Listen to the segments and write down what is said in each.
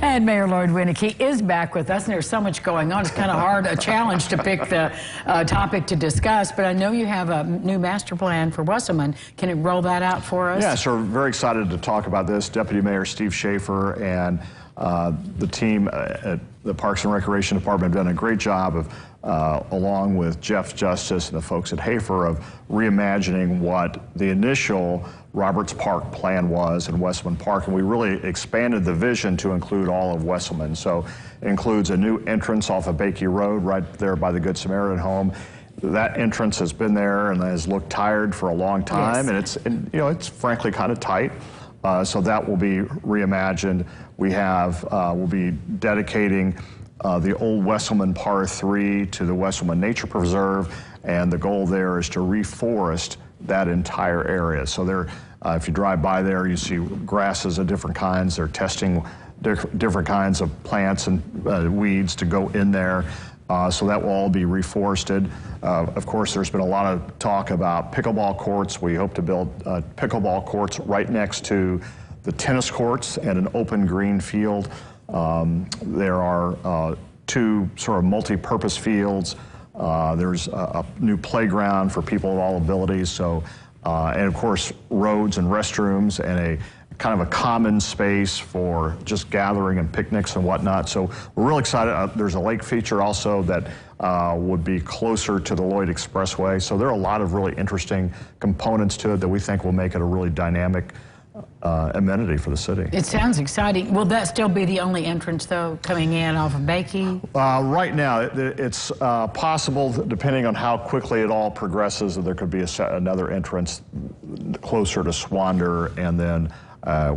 And Mayor Lloyd Winnicky is back with us, and there's so much going on. It's kind of hard, a challenge to pick the topic to discuss, but I know you have a new master plan for Wesselman. Can you roll that out for us? Yeah, so we're very excited to talk about this. Deputy Mayor Steve Schaefer and the team at the Parks and Recreation Department have done a great job of, along with Jeff Justice and the folks at Hafer, of reimagining what the initial Roberts Park plan was in Wesselman Park, and we really expanded the vision to include all of Wesselman. So it includes a new entrance off of Bakey Road right there by the Good Samaritan home. That entrance has been there and has looked tired for a long time, yes. And it's frankly kind of tight. So that will be reimagined. We have, we'll be dedicating the old Wesselman Par 3 to the Wesselman Nature Preserve, and the goal there is to reforest that entire area. So there, if you drive by there, you see grasses of different kinds. They're testing different kinds of plants and weeds to go in there. So that will all be reforested. Of course, there's been a lot of talk about pickleball courts. We hope to build pickleball courts right next to the tennis courts and an open green field. There are two sort of multi-purpose fields. There's a new playground for people of all abilities. So, and of course, roads and restrooms and a kind of a common space for just gathering and picnics and whatnot. So we're really excited. There's a lake feature also that would be closer to the Lloyd Expressway. So there are a lot of really interesting components to it that we think will make it a really dynamic amenity for the city. It sounds exciting. Will that still be the only entrance, though, coming in off of Bakey? Right now, it's possible, depending on how quickly it all progresses, that there could be another entrance closer to Swander, and then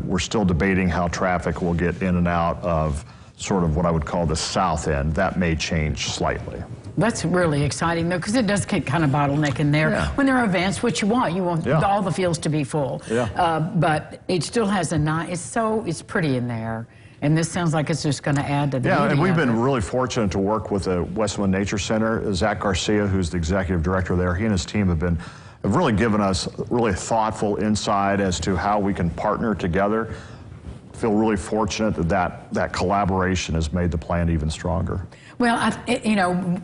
we're still debating how traffic will get in and out of sort of what I would call the south end. That may change slightly. That's really exciting, though, because it does get kind of bottlenecking there. Yeah. When there are events, what you want all the fields to be full. Yeah. But it still has a it's pretty in there. And this sounds like it's just going to add to the beauty. Yeah, and we've been really fortunate to work with the Wesselman Nature Center. Zach Garcia, who's the executive director there, he and his team have really given us really thoughtful insight as to how we can partner together. Feel really fortunate that collaboration has made the plan even stronger. Well,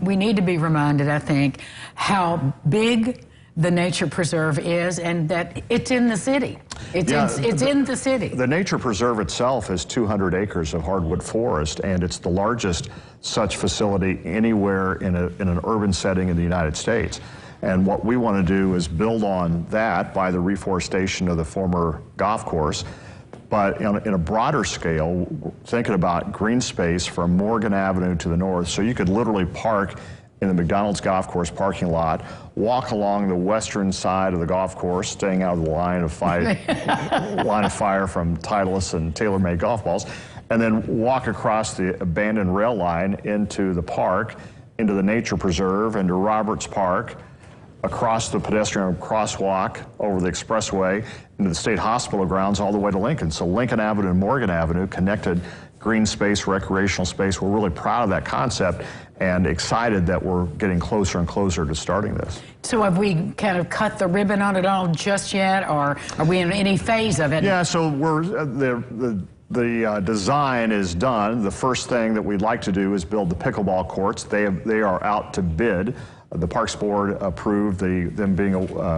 we need to be reminded, I think, how big the Nature Preserve is, and that it's in the city. It's in the city. The Nature Preserve itself is 200 acres of hardwood forest, and it's the largest such facility anywhere in an urban setting in the United States. And what we want to do is build on that by the reforestation of the former golf course. But in a broader scale, thinking about green space from Morgan Avenue to the north, so you could literally park in the McDonald's golf course parking lot, walk along the western side of the golf course, staying out of the line of fire from Titleist and TaylorMade golf balls, and then walk across the abandoned rail line into the park, into the Nature Preserve, into Roberts Park, across the pedestrian crosswalk over the expressway into the State Hospital grounds all the way to Lincoln. So Lincoln Avenue and Morgan Avenue connected green space, recreational space. We're really proud of that concept and excited that we're getting closer and closer to starting this. So have we kind of cut the ribbon on it all just yet, or are we in any phase of it? Yeah, so the design is done. The first thing that we'd like to do is build the pickleball courts. They are out to bid. The Parks Board approved them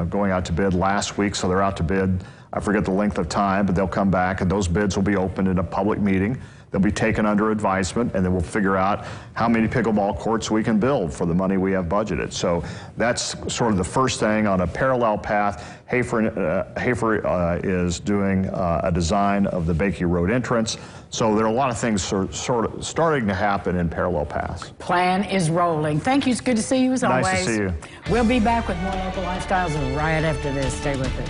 going out to bid last week, so they're out to bid. I forget the length of time, but they'll come back, and those bids will be opened in a public meeting. They'll be taken under advisement, and then we'll figure out how many pickleball courts we can build for the money we have budgeted. So that's sort of the first thing on a parallel path. Hafer is doing a design of the Bakey Road entrance. So there are a lot of things sort of starting to happen in parallel paths. Plan is rolling. Thank you. It's good to see you as always. Nice to see you. We'll be back with more local lifestyles right after this. Stay with us.